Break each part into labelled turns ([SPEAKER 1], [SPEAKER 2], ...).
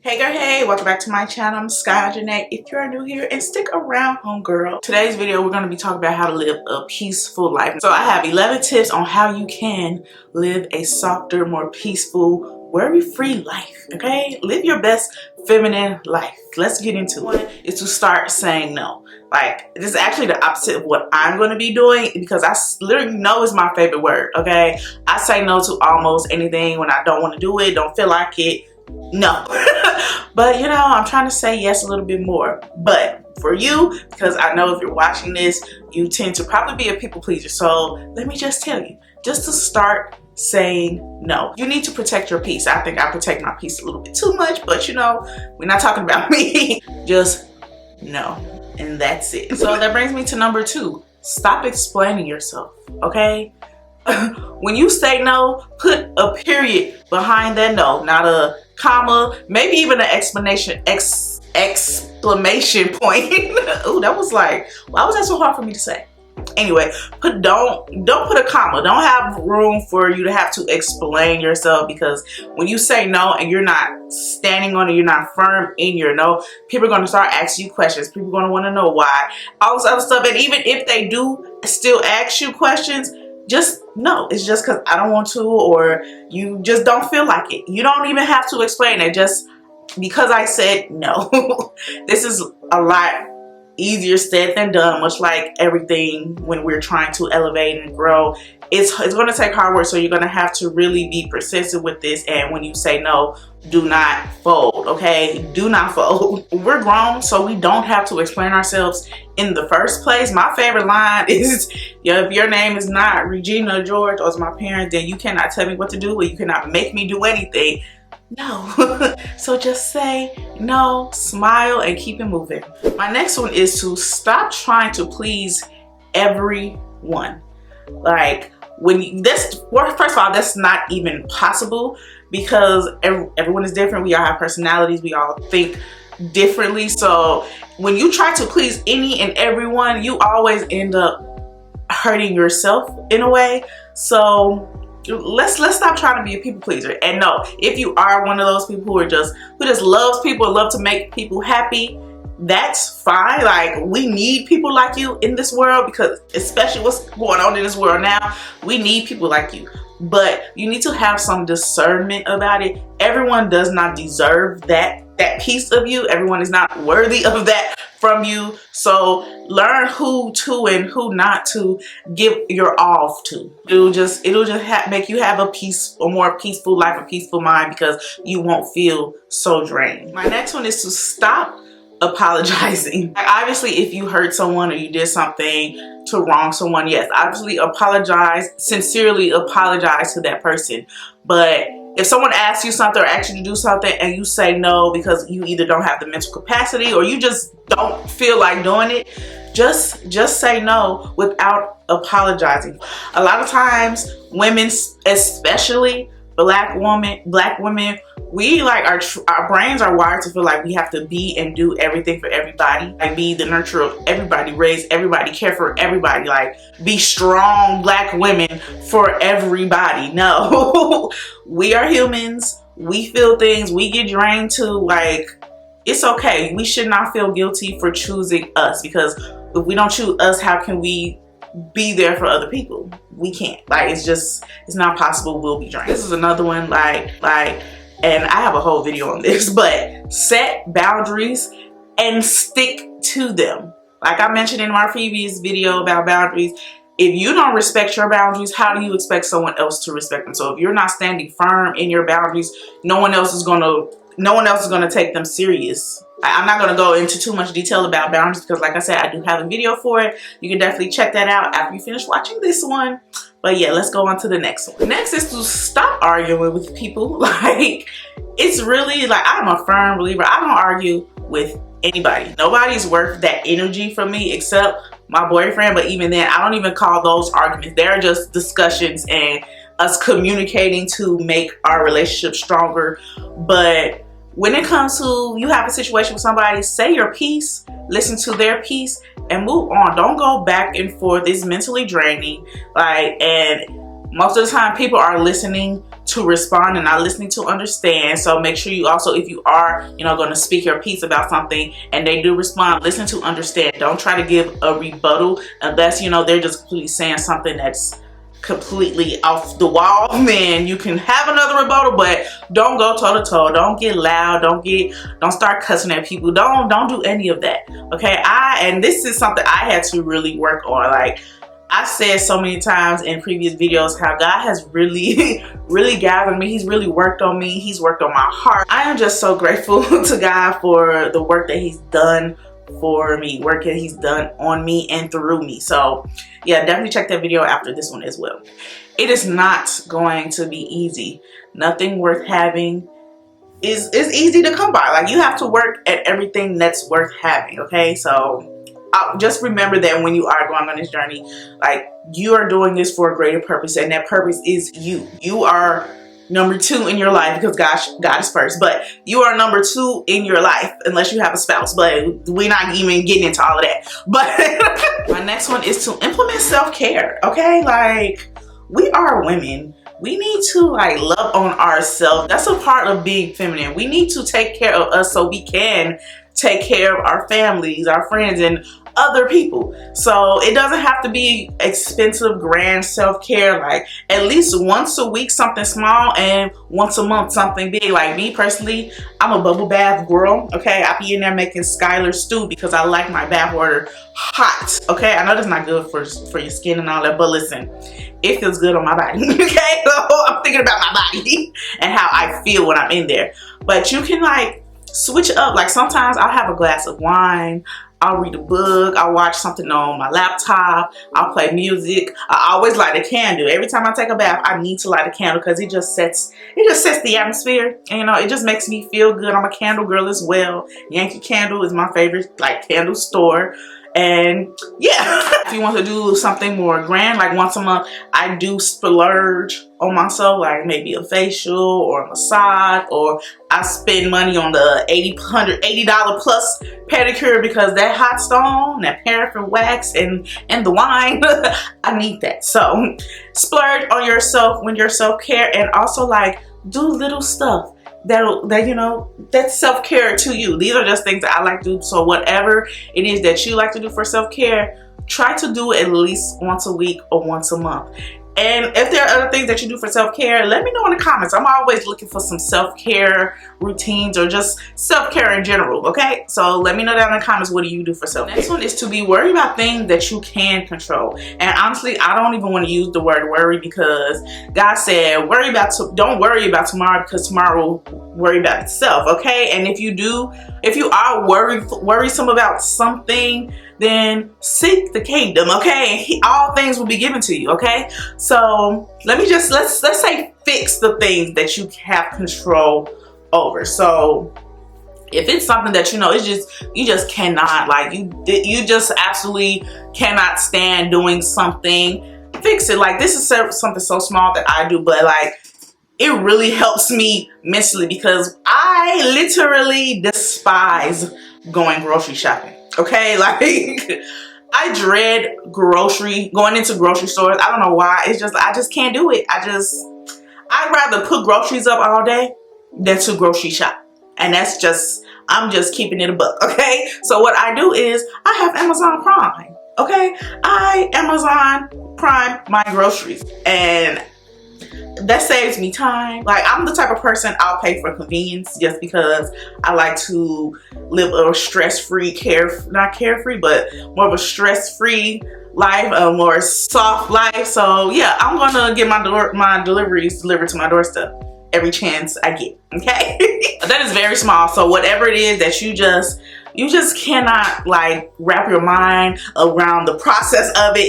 [SPEAKER 1] Hey girl, hey, welcome back to my channel. I'm Sky.Onjahnae. If you're new here, and stick around, homegirl. Today's video, we're going to be talking about how to live a peaceful life. So I have 11 tips on how you can live a softer, more peaceful, worry-free life, okay? Live your best feminine life. Let's get into it. One is to start saying no. Like, this is actually the opposite of what I'm going to be doing because I literally know is my favorite word, okay? I say no to almost anything when I don't want to do it, don't feel like it. No. But you know, I'm trying to say yes a little bit more. But for you, because I know if you're watching this, you tend to probably be a people pleaser. So let me just tell you, just to start saying no. You need to protect your peace. I think I protect my peace a little bit too much, but you know, we're not talking about me. Just no. And that's it. So that brings me to number 2. Stop explaining yourself, okay? When you say no, put a period behind that no, not a comma, maybe even an exclamation point. Ooh, that was like, why was that so hard for me to say? Anyway, don't put a comma. Don't have room for you to have to explain yourself, because when you say no and you're not standing on it, you're not firm in your no, people are going to start asking you questions. People are going to want to know why, all this other stuff. And even if they do still ask you questions, just no, it's just because I don't want to, or you just don't feel like it. You don't even have to explain it. Just because I said no. This is a lot easier said than done, much like everything when we're trying to elevate and grow. It's going to take hard work, so you're going to have to really be persistent with this. And when you say no, do not fold, okay? Do not fold. We're grown, so we don't have to explain ourselves in the first place. My favorite line is, if your name is not Regina, George, or it's my parents, then you cannot tell me what to do, or you cannot make me do anything. No. So just say no, smile, and keep it moving. My next one is to stop trying to please everyone. Like, first of all, that's not even possible, because everyone is different. We all have personalities. We all think differently. So when you try to please any and everyone, you always end up hurting yourself in a way. So let's stop trying to be a people pleaser. And no, if you are one of those people who just loves people and love to make people happy, that's fine. Like, we need people like you in this world, because especially what's going on in this world now, we need people like you. But you need to have some discernment about it. Everyone does not deserve that piece of you. Everyone is not worthy of that from you. So learn who to and who not to give your all to. It'll just make you have a more peaceful life, a peaceful mind, because you won't feel so drained. My next one is to stop apologizing. Like, obviously, if you hurt someone or you did something to wrong someone, yes, obviously apologize, sincerely apologize to that person. But if someone asks you something or asks you to do something and you say no because you either don't have the mental capacity or you just don't feel like doing it, just say no without apologizing. A lot of times, women, especially black women, we like our brains are wired to feel like we have to be and do everything for everybody, like be the nurturer of everybody, raise everybody, care for everybody, like be strong black women for everybody. No. We are humans, we feel things, we get drained too. It's okay. We should not feel guilty for choosing us, because if we don't choose us, how can we be there for other people? We can't. It's not possible. We'll be drained. This is another one, and I have a whole video on this, but set boundaries and stick to them. Like I mentioned in my previous video about boundaries, if you don't respect your boundaries, how do you expect someone else to respect them? So if you're not standing firm in your boundaries, no one else is gonna take them serious. I'm not going to go into too much detail about boundaries, because like I said, I do have a video for it. You can definitely check that out after you finish watching this one. But yeah, let's go on to the next one. Next is to stop arguing with people. It's really I'm a firm believer. I don't argue with anybody. Nobody's worth that energy from me except my boyfriend. But even then, I don't even call those arguments. They're just discussions and us communicating to make our relationship stronger. But when it comes to you have a situation with somebody, say your piece, listen to their piece, and move on. Don't go back and forth. It's mentally draining. And Most of the time people are listening to respond and not listening to understand. So make sure you also, if you are, you know, going to speak your piece about something and they do respond, listen to understand. Don't try to give a rebuttal unless, you know, they're just completely saying something that's completely off the wall. Then you can have another rebuttal, but don't go toe to toe. Don't get loud. Don't start cussing at people. Don't do any of that. Okay. And this is something I had to really work on. Like I said so many times in previous videos how God has really really gathered me. He's really worked on me. He's worked on my heart. I am just so grateful to God for the work that he's done for me, work that he's done on me and through me. So yeah, definitely check that video after this one as well. It is not going to be easy. Nothing worth having is easy to come by. Like you have to work at everything that's worth having. Okay, so just remember that when you are going on this journey, like you are doing this for a greater purpose, and that purpose is you. You are number 2 in your life because God is first, but you are number 2 in your life unless you have a spouse, but we're not even getting into all of that. But my next one is to implement self-care. Okay, like we are women. We need to like love on ourselves. That's a part of being feminine. We need to take care of us so we can take care of our families, our friends, and other people. So it doesn't have to be expensive, grand self-care. Like at least once a week something small, and once a month something big. Like me personally, I'm a bubble bath girl. Okay, I be in there making Skylar stew because I like my bath water hot. Okay, I know that's not good for your skin and all that, but listen, it feels good on my body. Okay, so I'm thinking about my body and how I feel when I'm in there. But you can like switch up. Like sometimes I'll have a glass of wine, I'll read a book, I'll watch something on my laptop, I'll play music. I always light a candle. Every time I take a bath, I need to light a candle because it just sets the atmosphere. And, you know, it just makes me feel good. I'm a candle girl as well. Yankee Candle is my favorite like candle store. And yeah, if you want to do something more grand, like once a month, I do splurge on myself, like maybe a facial or a massage, or I spend money on the $80 plus pedicure because that hot stone, that paraffin wax, and the wine, I need that. So splurge on yourself when you're self-care, and also like do little stuff that you know, that's self-care to you. These are just things that I like to do. So whatever it is that you like to do for self-care, try to do it at least once a week or once a month. And if there are other things that you do for self-care, let me know in the comments. I'm always looking for some self-care routines or just self-care in general, okay? So let me know down in the comments, what do you do for self-care? Next one is to be worried about things that you can control. And honestly, I don't even want to use the word worry because God said, don't worry about tomorrow because tomorrow will worry about itself, okay? And if you are worrisome about something, then seek the kingdom, okay? All things will be given to you, okay? So let's say fix the things that you have control over. So if it's something that you know, you just cannot, like you just absolutely cannot stand doing something, fix it. Like this is something so small that I do, but like it really helps me mentally because I literally despise going grocery shopping. Okay, like I dread going into grocery stores. I don't know why. It's just I just can't do it. I'd rather put groceries up all day than to grocery shop. And that's just, I'm just keeping it a buck, okay? So what I do is I have Amazon Prime, okay? I Amazon Prime my groceries, and that saves me time. Like I'm the type of person, I'll pay for convenience just because I like to live a stress-free, not carefree, but more of a stress-free life, a more soft life. So yeah, I'm gonna get my deliveries delivered to my doorstep every chance I get, okay? That is very small. So whatever it is that you just cannot like wrap your mind around the process of it,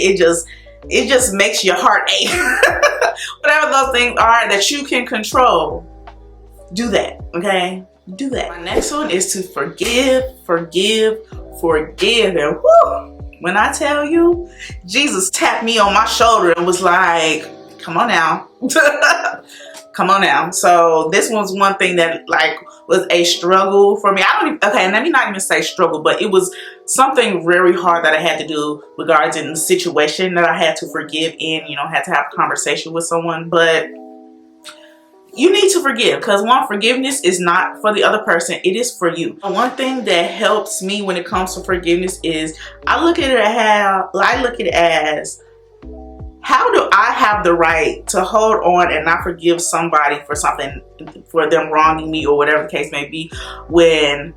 [SPEAKER 1] it just makes your heart ache. Whatever those things are that you can control, do that, okay? Do that. My next one is to forgive. And whoo, when I tell you, Jesus tapped me on my shoulder and was like, come on now. Come on now. So this was one thing that like was a struggle for me. I don't even, okay, let me not even say struggle, but it was something very hard that I had to do regarding the situation that I had to forgive in, you know, had to have a conversation with someone. But you need to forgive, because one, forgiveness is not for the other person, it is for you. One thing that helps me when it comes to forgiveness is I look at it as, how do I have the right to hold on and not forgive somebody for something, for them wronging me or whatever the case may be, when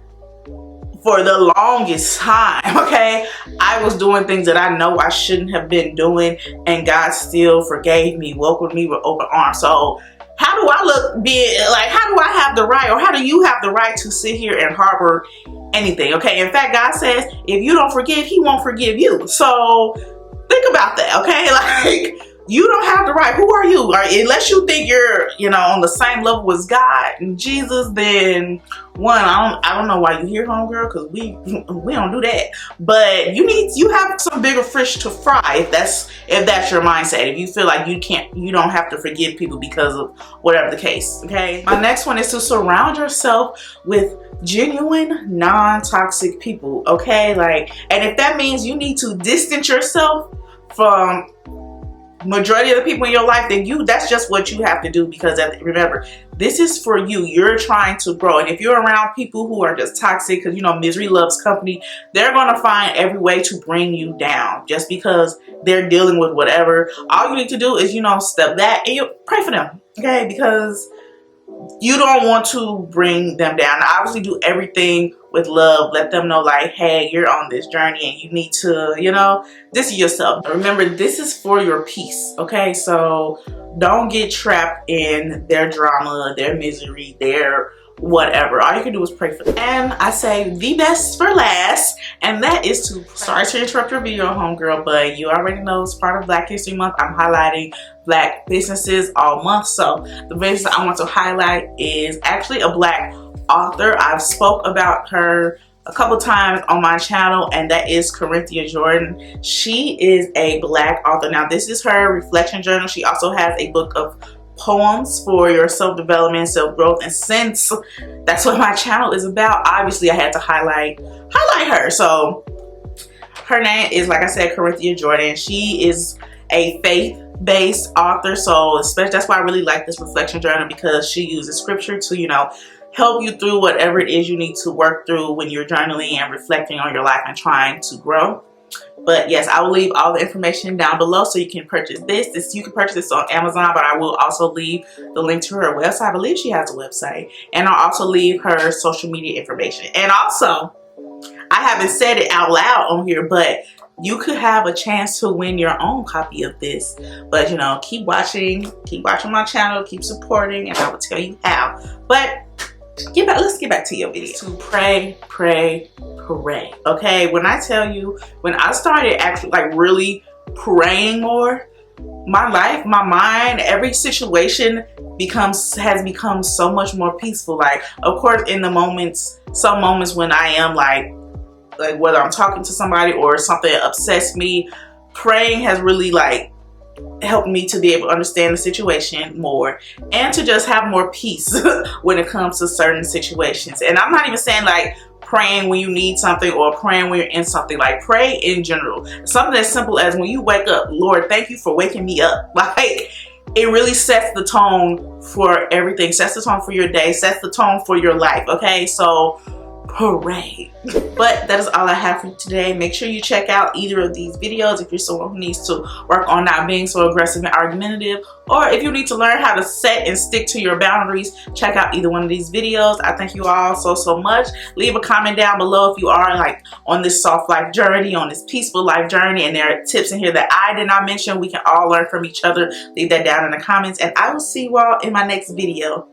[SPEAKER 1] for the longest time, okay, I was doing things that I know I shouldn't have been doing, and God still forgave me, welcomed me with open arms. So how do I how do I have the right, or how do you have the right to sit here and harbor anything? Okay, in fact, God says if you don't forgive, he won't forgive you. So think about that, okay? Like, you don't have the right. Who are you? Unless you think you're, you know, on the same level as God and Jesus, then one, I don't know why you here, homegirl, because we don't do that. But you have some bigger fish to fry if that's your mindset. If you feel like you don't have to forgive people because of whatever the case. Okay. My next one is to surround yourself with genuine, non-toxic people. Okay, like, and if that means you need to distance yourself from majority of the people in your life, then that's just what you have to do, because remember, this is for you. You're trying to grow, and if you're around people who are just toxic, because you know misery loves company, they're gonna find every way to bring you down just because they're dealing with whatever. All you need to do is, you know, step back and you pray for them, okay? Because you don't want to bring them down. Obviously, do everything with love. Let them know, like, hey, you're on this journey and you need to, you know, this is yourself. Remember, this is for your peace, okay? So don't get trapped in their drama, their misery, their whatever. All you can do is pray for them. And I say the best for last, and that is to, sorry to interrupt your video, homegirl, but you already know it's part of Black History Month. I'm highlighting Black businesses all month. So the business I want to highlight is actually a Black author. I've spoke about her a couple times on my channel, and that is Corinthia Jordan. She is a Black author. Now, this is her reflection journal. She also has a book of poems for your self-development, self-growth, and since that's what my channel is about, obviously I had to highlight her. So her name is, like I said, Corinthia Jordan. She is a faith-based author, so especially that's why I really like this reflection journal, because she uses scripture to, you know, help you through whatever it is you need to work through when you're journaling and reflecting on your life and trying to grow. But yes, I will leave all the information down below so you can purchase this. You can purchase this on Amazon, but I will also leave the link to her website. I believe she has a website. And I'll also leave her social media information. And also, I haven't said it out loud on here, but you could have a chance to win your own copy of this. But, you know, keep watching my channel, keep supporting, and I will tell you how. But let's get back to your video. To pray. Okay, when I tell you, when I started actually like really praying more, my life, my mind, every situation has become so much more peaceful. Like, of course, in the moments, some moments when I am like whether I'm talking to somebody or something upsets me, praying has really like helped me to be able to understand the situation more and to just have more peace when it comes to certain situations. And I'm not even saying like praying when you need something or praying when you're in something. Like, pray in general. Something as simple as when you wake up, Lord, thank you for waking me up. Like, it really sets the tone for everything, sets the tone for your day, sets the tone for your life. Okay, so pray. But that is all I have for you today. Make sure you check out either of these videos if you're someone who needs to work on not being so aggressive and argumentative, or if you need to learn how to set and stick to your boundaries, check out either one of these videos. I thank you all so much. Leave a comment down below if you are like on this soft life journey, on this peaceful life journey, and there are tips in here that I did not mention. We can all learn from each other. Leave that down in the comments, and I will see you all in my next video.